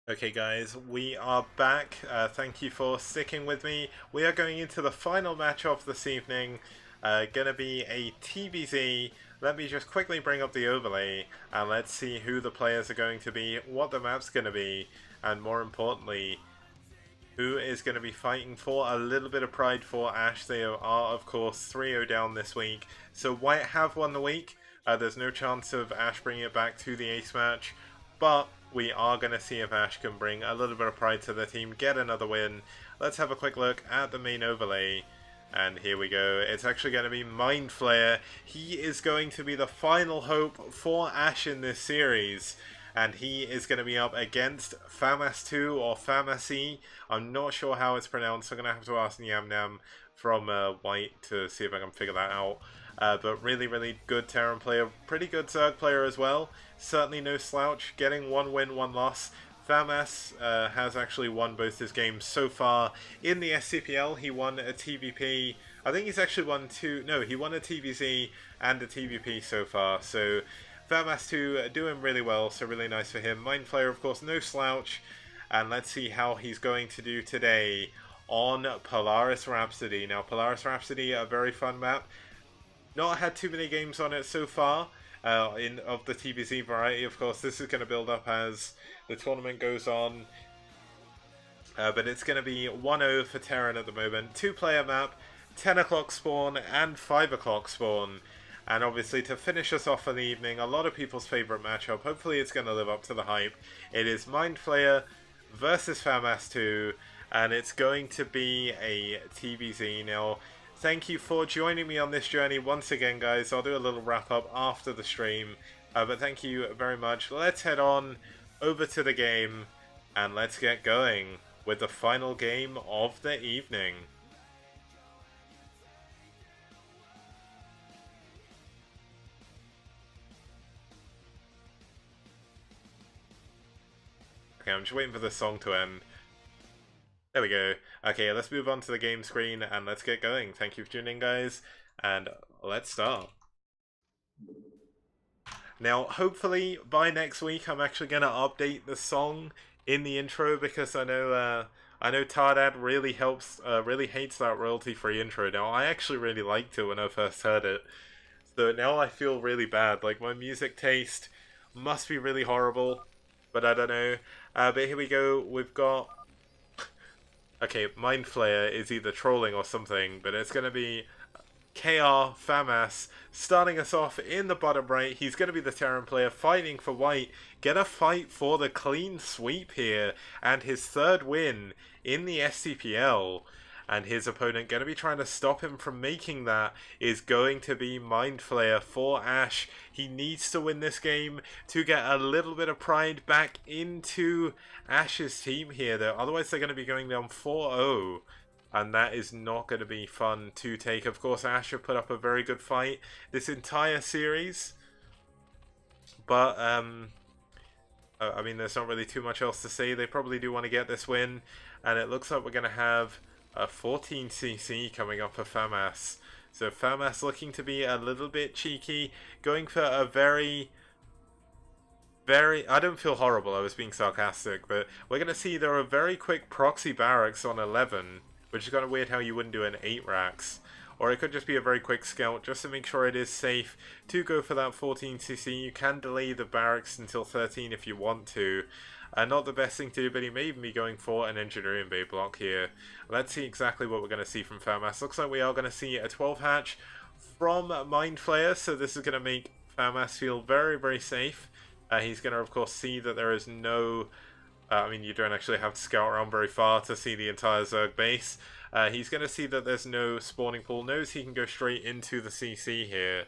Okay guys, we are back. Thank you for sticking with me. We are going into the final match of this evening. Gonna be a TBZ. Let me just quickly bring up the overlay and let's see who the players are going to be, what the map's gonna be, and more importantly, who is going to be fighting for a little bit of pride for aSh. They are, of course, 3-0 down this week. So White have won the week. There's no chance of aSh bringing it back to the ace match. But we are going to see if aSh can bring a little bit of pride to the team, get another win. Let's have a quick look at the main overlay. And here we go. It's actually going to be Mindflayer. He is going to be the final hope for aSh in this series. And he is going to be up against Famas2 or Famas2. I'm not sure how it's pronounced. I'm going to have to ask Nyam Nam from White to see if I can figure that out. But really, really good Terran player. Pretty good Zerg player as well. Certainly no slouch. Getting one win, one loss. Famas has actually won both his games so far. In the STPL, he won a TVP. I think he's actually won two. No, he won a TVZ and a TVP so far. So Famas2 doing really well, so really nice for him. Mindflayer, of course, no slouch. And let's see how he's going to do today on Polaris Rhapsody. Now, Polaris Rhapsody, a very fun map. Not had too many games on it so far. Of the TBZ variety, of course, this is going to build up as the tournament goes on. But it's going to be 1-0 for Terran at the moment. 2-player map, 10 o'clock spawn and 5 o'clock spawn. And obviously, to finish us off for the evening, a lot of people's favourite matchup. Hopefully it's going to live up to the hype. It is Mindflayer versus Famas2, and it's going to be a TBZ. Now, thank you for joining me on this journey once again, guys. I'll do a little wrap-up after the stream, but thank you very much. Let's head on over to the game, and let's get going with the final game of the evening. Okay, I'm just waiting for the song to end. There we go. Okay, let's move on to the game screen and let's get going. Thank you for tuning in, guys, and let's start. Now, hopefully by next week, I'm actually gonna update the song in the intro because I know Tardad really hates that royalty-free intro. Now, I actually really liked it when I first heard it, so now I feel really bad. Like, my music taste must be really horrible, but I don't know. But here we go. We've got... Okay, Mindflayer is either trolling or something, but it's going to be KR Famas starting us off in the bottom right. He's going to be the Terran player fighting for White. Get a fight for the clean sweep here and his third win in the STPL. And his opponent going to be trying to stop him from making that is going to be Mindflayer for aSh. He needs to win this game to get a little bit of pride back into aSh's team here, though. Otherwise, they're going to be going down 4-0. And that is not going to be fun to take. Of course, aSh have put up a very good fight this entire series. But, I mean, there's not really too much else to say. They probably do want to get this win. And it looks like we're going to have a 14cc coming up for Famas. So Famas looking to be a little bit cheeky, going for a very... I don't feel horrible, I was being sarcastic, but we're going to see there are very quick proxy barracks on 11, which is kind of weird how you wouldn't do an 8 racks. Or it could just be a very quick scout, just to make sure it is safe to go for that 14cc. You can delay the barracks until 13 if you want to. Not the best thing to do, but he may even be going for an engineering bay block here. Let's see exactly what we're going to see from Famas. Looks like we are going to see a 12 hatch from Mindflayer, so this is going to make Famas feel very, very safe. He's going to, of course, see that there is no... I mean, you don't actually have to scout around very far to see the entire Zerg base. He's going to see that there's no spawning pool. Knows he can go straight into the CC here.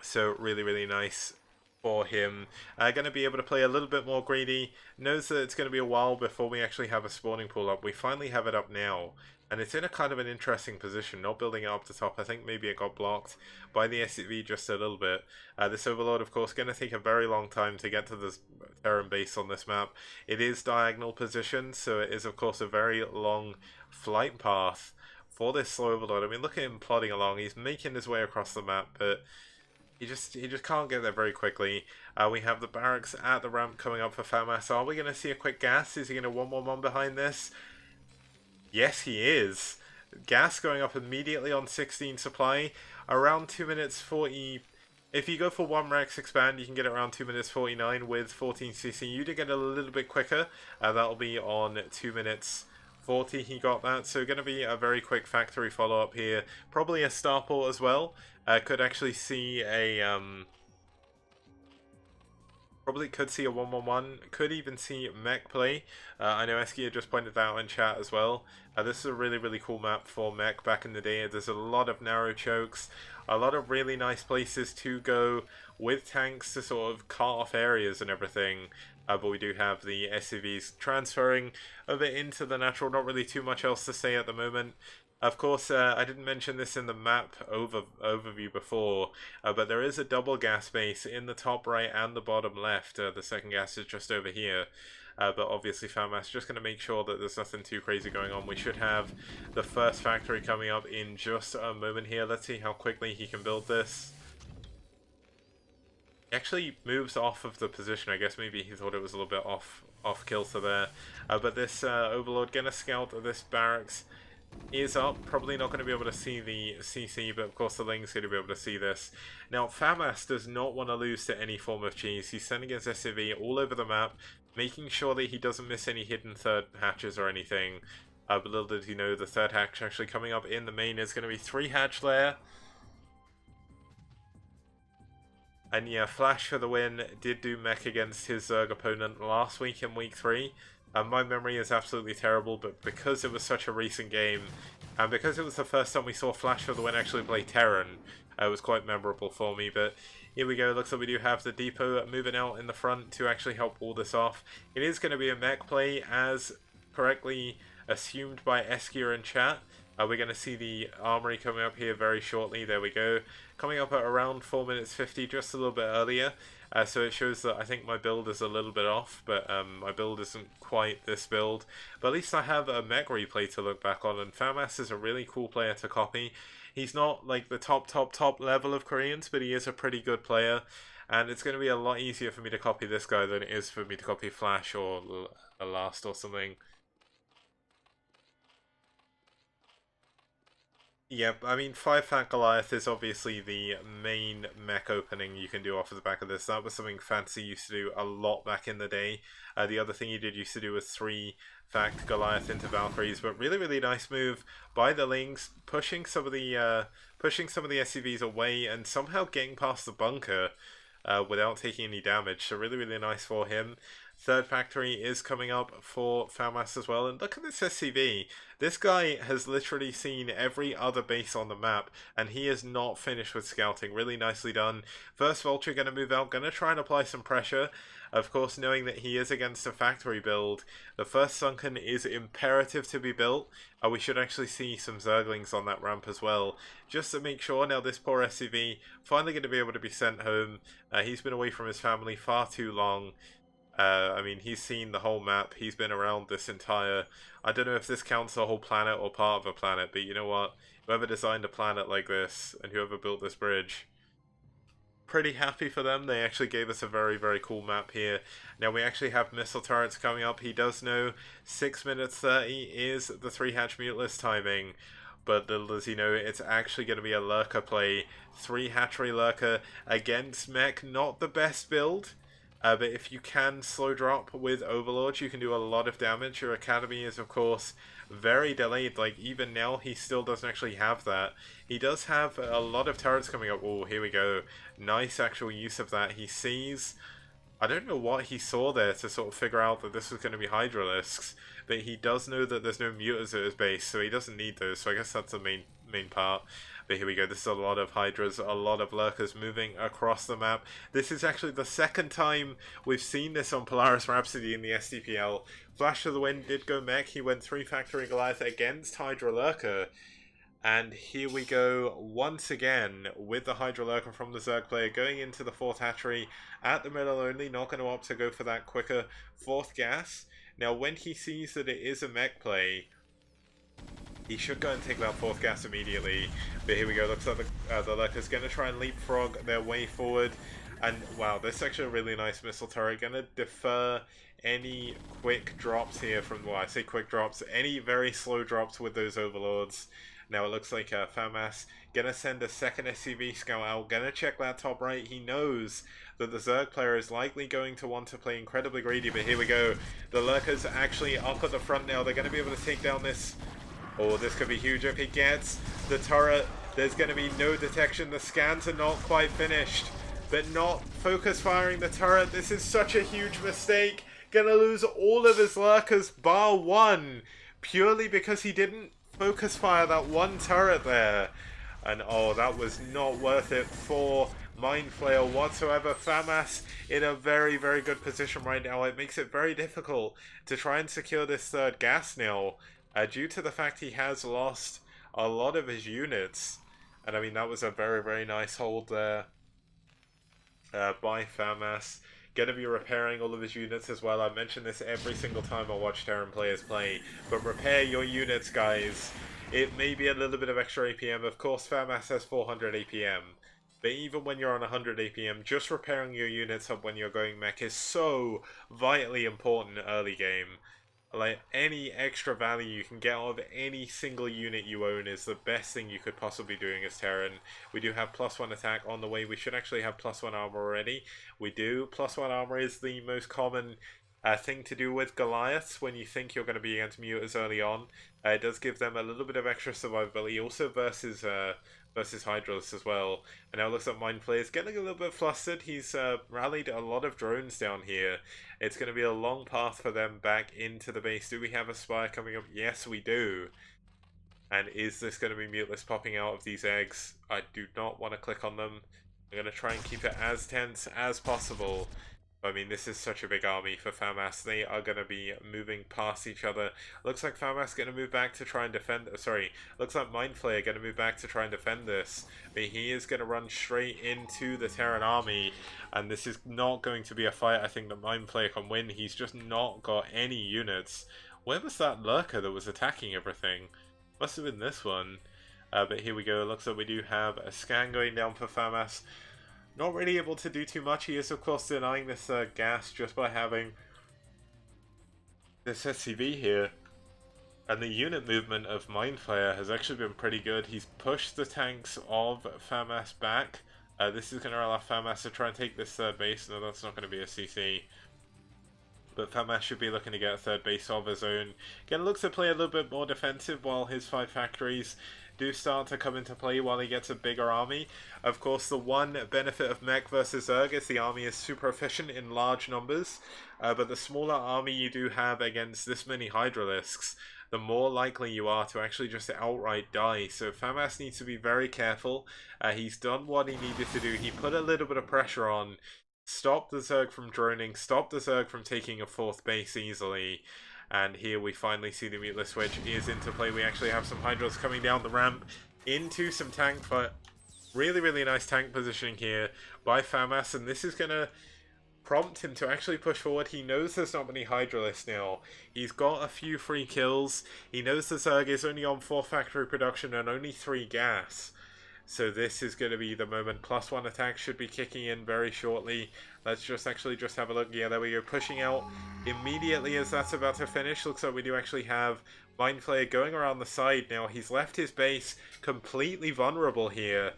So, really, really nice for him. Going to be able to play a little bit more greedy. Knows that it's going to be a while before we actually have a spawning pool up. We finally have it up now. And it's in a kind of an interesting position, not building it up the top. I think maybe it got blocked by the SCV just a little bit. This Overlord, of course, going to take a very long time to get to the Terran base on this map. It is diagonal position, so it is, of course, a very long flight path for this Overlord. I mean, look at him plodding along. He's making his way across the map, but he just can't get there very quickly. We have the barracks at the ramp coming up for Famas. Are we going to see a quick gas? Is he going to 1-1-1 behind this? Yes, he is. Gas going up immediately on 16 supply. Around 2 minutes 40. If you go for 1 Rex expand, you can get it around 2 minutes 49 with 14 CCU to get it a little bit quicker. That'll be on 2 minutes 40. He got that. So going to be a very quick factory follow-up here. Probably a starport as well. Could actually see a... Probably could see a 1-1-1, could even see mech play. I know Eskia just pointed that out in chat as well. This is a really, really cool map for mech back in the day. There's a lot of narrow chokes, a lot of really nice places to go with tanks to sort of cut off areas and everything. But we do have the SCVs transferring a bit into the natural. Not really too much else to say at the moment. Of course, I didn't mention this in the map overview before, but there is a double gas base in the top right and the bottom left. The second gas is just over here. But obviously Famas just going to make sure that there's nothing too crazy going on. We should have the first factory coming up in just a moment here. Let's see how quickly he can build this. He actually moves off of the position. I guess maybe he thought it was a little bit off kilter there. But this Overlord going to scout this barracks is up. Probably not going to be able to see the CC, but of course the Ling's going to be able to see this. Now, Famas does not want to lose to any form of cheese. He's sending his SCV all over the map, making sure that he doesn't miss any hidden third hatches or anything. But little did he know, the third hatch actually coming up in the main is going to be 3 hatch layer. And yeah, Flash for the win. Did do mech against his Zerg opponent last week in week 3. My memory is absolutely terrible, but because it was such a recent game, and because it was the first time we saw Flash for the win actually play Terran, it was quite memorable for me. But here we go, looks like we do have the depot moving out in the front to actually help all this off. It is going to be a mech play, as correctly assumed by Eskia in chat. We're going to see the armory coming up here very shortly. There we go. Coming up at around 4 minutes 50, just a little bit earlier. So it shows that I think my build is a little bit off, but my build isn't quite this build. But at least I have a mech replay to look back on, and Famas is a really cool player to copy. He's not like the top level of Koreans, but he is a pretty good player. And it's going to be a lot easier for me to copy this guy than it is for me to copy Flash or a Last or something. Yep, I mean, 5 Fat Goliath is obviously the main mech opening you can do off of the back of this. That was something Fantasy used to do a lot back in the day. The other thing he did used to do was 3 Fat Goliath into Valkyries, but really, really nice move by the Lings, pushing some of the SCVs away and somehow getting past the bunker without taking any damage. So really, really nice for him. Third factory is coming up for Famas as well, and look at this SCV. This guy has literally seen every other base on the map, and he is not finished with scouting. Really nicely done. First Vulture going to move out, going to try and apply some pressure. Of course, knowing that he is against a factory build, the first Sunken is imperative to be built. We should actually see some Zerglings on that ramp as well, just to make sure. Now this poor SCV finally going to be able to be sent home. He's been away from his family far too long. I mean, he's seen the whole map. He's been around this entire... I don't know if this counts a whole planet or part of a planet, but you know what? Whoever designed a planet like this, and whoever built this bridge, pretty happy for them. They actually gave us a very, very cool map here. Now, we actually have missile turrets coming up. He does know 6 minutes 30 is the 3 hatch muteless timing. But little does he know, it's actually going to be a lurker play. 3 hatchery lurker against mech. Not the best build. But if you can slow drop with Overlord, you can do a lot of damage. Your Academy is, of course, very delayed. Like, even now, he still doesn't actually have that. He does have a lot of turrets coming up. Oh, here we go. Nice actual use of that. He sees... I don't know what he saw there to sort of figure out that this was going to be Hydralisks. But he does know that there's no Mutas at his base, so he doesn't need those. So I guess that's the main part. But here we go, this is a lot of Hydras, a lot of Lurkers moving across the map. This is actually the second time we've seen this on Polaris Rhapsody in the STPL. Flash to the Wind did go mech, he went 3 Factory Goliath against Hydra Lurker. And here we go once again with the Hydra Lurker from the Zerg player going into the 4th hatchery at the middle only, not going to opt to go for that quicker 4th gas. Now when he sees that it is a mech play, He should go and take that fourth gas immediately. But here we go. Looks like the Lurker's going to try and leapfrog their way forward. And wow, this is actually a really nice missile turret. Going to defer any quick drops here from, well, I say quick drops, any very slow drops with those overlords. Now it looks like Famas gonna send a second SCV scout out, gonna check that top right. He knows that the Zerg player is likely going to want to play incredibly greedy, but here we go. The Lurkers actually up at the front now. They're gonna be able to take down this. Oh, this could be huge if he gets the turret. There's gonna be no detection. The scans are not quite finished, but not focus firing the turret. This is such a huge mistake. Gonna lose all of his Lurkers bar one, purely because he didn't focus fire that one turret there. And oh, that was not worth it for Mindflayer whatsoever. Famas in a very, very good position right now. It makes it very difficult to try and secure this third gas now, due to the fact he has lost a lot of his units. And I mean, that was a very, very nice hold there by Famas. Going to be repairing all of his units as well. I mention this every single time I watch Terran players play, but repair your units, guys. It may be a little bit of extra APM. Of course, Famas has 400 APM, but even when you're on 100 APM, just repairing your units up when you're going mech is so vitally important early game. Like, any extra value you can get out of any single unit you own is the best thing you could possibly be doing as Terran. We do have +1 attack on the way. We should actually have +1 armor already. We do. +1 armor is the most common thing to do with Goliaths when you think you're going to be against Muters early on. It does give them a little bit of extra survivability, also versus Hydralis as well. And now it looks like Mindflayer is getting a little bit flustered. He's rallied a lot of drones down here. It's going to be a long path for them back into the base. Do we have a spire coming up? Yes, we do. And is this going to be Muteless popping out of these eggs? I do not want to click on them. I'm going to try and keep it as tense as possible. I mean, this is such a big army for Famas. They are going to be moving past each other. Looks like Famas going to move back to try and defend... Sorry, looks like Mindflayer going to move back to try and defend this. But he is going to run straight into the Terran army. And this is not going to be a fight I think that Mindflayer can win. He's just not got any units. Where was that Lurker that was attacking everything? Must have been this one. But here we go. Looks like we do have a scan going down for Famas. Not really able to do too much. He is, of course, denying this gas just by having this SCV here. And the unit movement of Mindflayer has actually been pretty good. He's pushed the tanks of Famas back. This is going to allow Famas to try and take this third base. No, that's not going to be a CC. But Famas should be looking to get a third base of his own. Again, looks to play a little bit more defensive while his 5 factories do start to come into play while he gets a bigger army. Of course, the one benefit of mech versus Zerg is the army is super efficient in large numbers, but the smaller army you do have against this many Hydralisks, the more likely you are to actually just outright die. So Famas needs to be very careful. He's done what he needed to do. He put a little bit of pressure on, stopped the Zerg from droning, stopped the Zerg from taking a 4th base easily. And here we finally see the Muteless Switch is into play. We actually have some Hydras coming down the ramp into some tank, but really, really nice tank positioning here by Famas. And this is going to prompt him to actually push forward. He knows there's not many Hydralists now. He's got a few free kills. He knows the Zerg is only on 4 factory production and only 3 gas. So this is going to be the moment. +1 attack should be kicking in very shortly. Let's just have a look. Yeah, there we go. Pushing out immediately as that's about to finish. Looks like we do actually have Mindflayer going around the side now. He's left his base completely vulnerable here.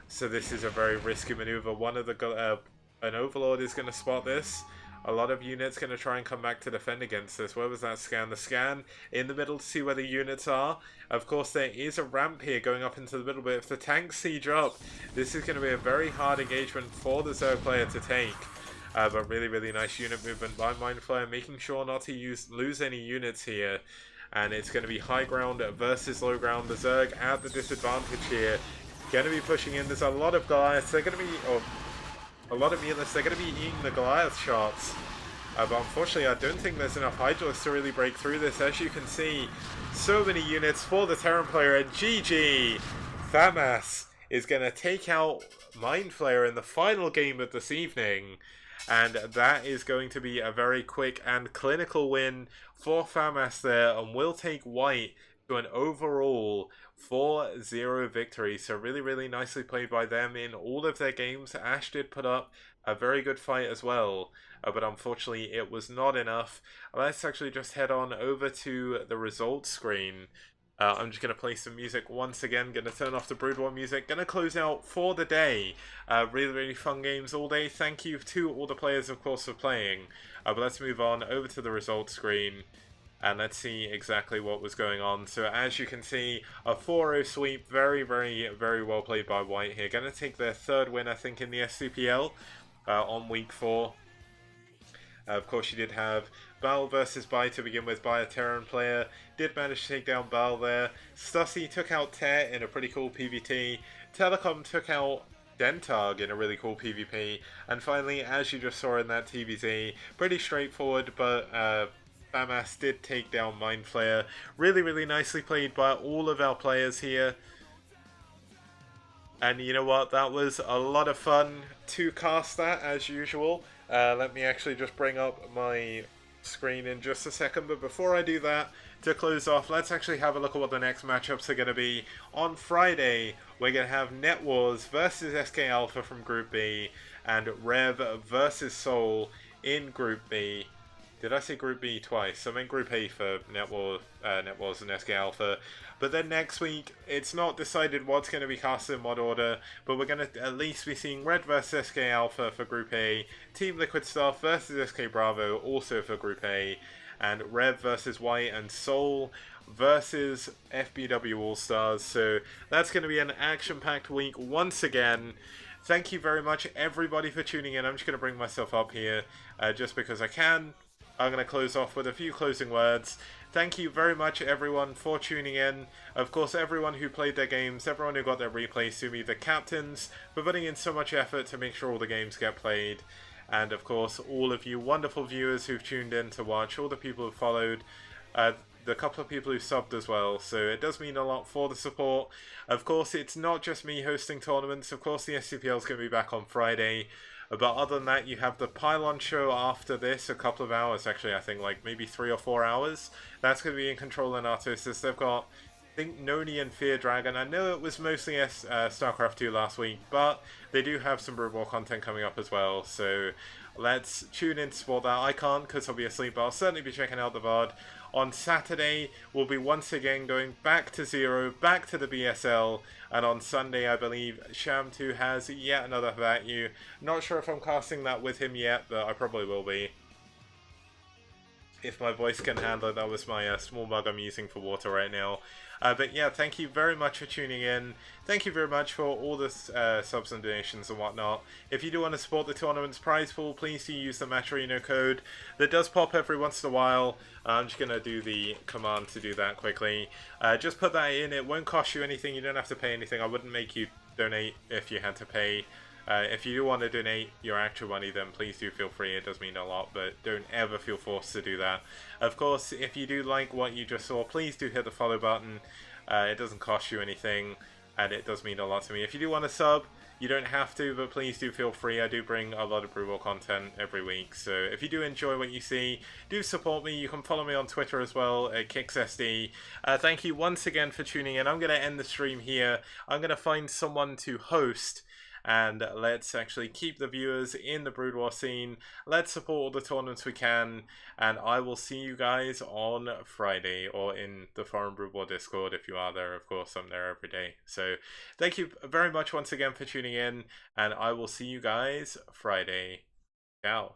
So this is a very risky maneuver. One of the an Overlord is going to spot this. A lot of units going to try and come back to defend against this. Where was that scan? The scan in the middle to see where the units are. Of course, there is a ramp here going up into the middle, but if the tanks siege up, this is going to be a very hard engagement for the Zerg player to take. But really, really nice unit movement by Mindflayer, making sure not to lose any units here. And it's going to be high ground versus low ground. The Zerg at the disadvantage here. Going to be pushing in. There's a lot of Goliaths. They're going to be... a lot of Muteless, they're going to be eating the Goliath shots. But unfortunately, I don't think there's enough Hydralists to really break through this. As you can see, so many units for the Terran player. And GG! Famas is going to take out Mindflayer in the final game of this evening. And that is going to be a very quick and clinical win for Famas there. And will take white to an overall 4-0 victory. So really, really nicely played by them in all of their games. aSh did put up a very good fight as well, but unfortunately it was not enough. Let's actually just head on over to the results screen. I'm just going to play some music once again. Going to turn off the Brood War music. Going to close out for the day. Really, really fun games all day. Thank you to all the players, of course, for playing. But let's move on over to the results screen. And let's see exactly what was going on. So as you can see, a 4-0 sweep. Very, very, very well played by White here. Going to take their third win, I think, in the STPL on week 4. Of course, you did have Bal versus Bai to begin with by a Terran player. Did manage to take down Bal there. Stussy took out Ter in a pretty cool PvT. Telecom took out Dentag in a really cool PvP. And finally, as you just saw in that TVZ, pretty straightforward, but Famas2 did take down Mindflayer. Really, really nicely played by all of our players here. And you know what, that was a lot of fun to cast that as usual. Let me actually just bring up my screen in just a second, but before I do that, to close off, let's actually have a look at what the next matchups are going to be. On Friday, we're going to have Net Wars versus SK Alpha from Group B, and Rev versus Seoul in Group B. Did I say Group B twice? I meant Group A for Net Wars and SK Alpha. But then next week, it's not decided what's going to be cast in what order, but we're going to at least be seeing Red versus SK Alpha for Group A, Team Liquid Stuff versus SK Bravo also for Group A, and Rev versus White and Seoul versus FBW All-Stars. So that's going to be an action-packed week once again. Thank you very much, everybody, for tuning in. I'm just going to bring myself up here just because I can. I'm going to close off with a few closing words. Thank you very much, everyone, for tuning in. Of course, everyone who played their games, everyone who got their replays, to me, the captains, for putting in so much effort to make sure all the games get played. And, of course, all of you wonderful viewers who've tuned in to watch, all the people who followed, the couple of people who subbed as well. So it does mean a lot for the support. Of course, it's not just me hosting tournaments. Of course, the STPL is going to be back on Friday. But other than that, you have the Pylon show after this, a couple of hours, actually, I think, like maybe 3 or 4 hours. That's going to be in Control and Artosis. They've got, I think, Noni and Fear Dragon. I know it was mostly StarCraft 2 last week, but they do have some Brood War content coming up as well. So let's tune in to support that. I can't because I'll be asleep, but I'll certainly be checking out the VOD. On Saturday, we'll be once again going back to 0, back to the BSL, and on Sunday, I believe, Sham2 has yet another value. Not sure if I'm casting that with him yet, but I probably will be. If my voice can handle it, that was my small mug I'm using for water right now. But yeah, thank you very much for tuning in. Thank you very much for all the subs and donations and whatnot. If you do want to support the tournament's prize pool, please do use the Maturino code. That does pop every once in a while. I'm just going to do the command to do that quickly. Just put that in. It won't cost you anything. You don't have to pay anything. I wouldn't make you donate if you had to pay. If you do want to donate your actual money, then please do feel free. It does mean a lot, but don't ever feel forced to do that. Of course, if you do like what you just saw, please do hit the follow button. It doesn't cost you anything, and it does mean a lot to me. If you do want to sub, you don't have to, but please do feel free. I do bring a lot of Brood War content every week, so if you do enjoy what you see, do support me. You can follow me on Twitter as well, at KicksSD. Thank you once again for tuning in. I'm going to end the stream here. I'm going to find someone to host, and let's actually keep the viewers in the Brood War scene. Let's support all the tournaments we can, and I will see you guys on Friday, or in the Foreign Brood War Discord if you are there. Of course, I'm there every day. So thank you very much once again for tuning in, and I will see you guys Friday. Ciao.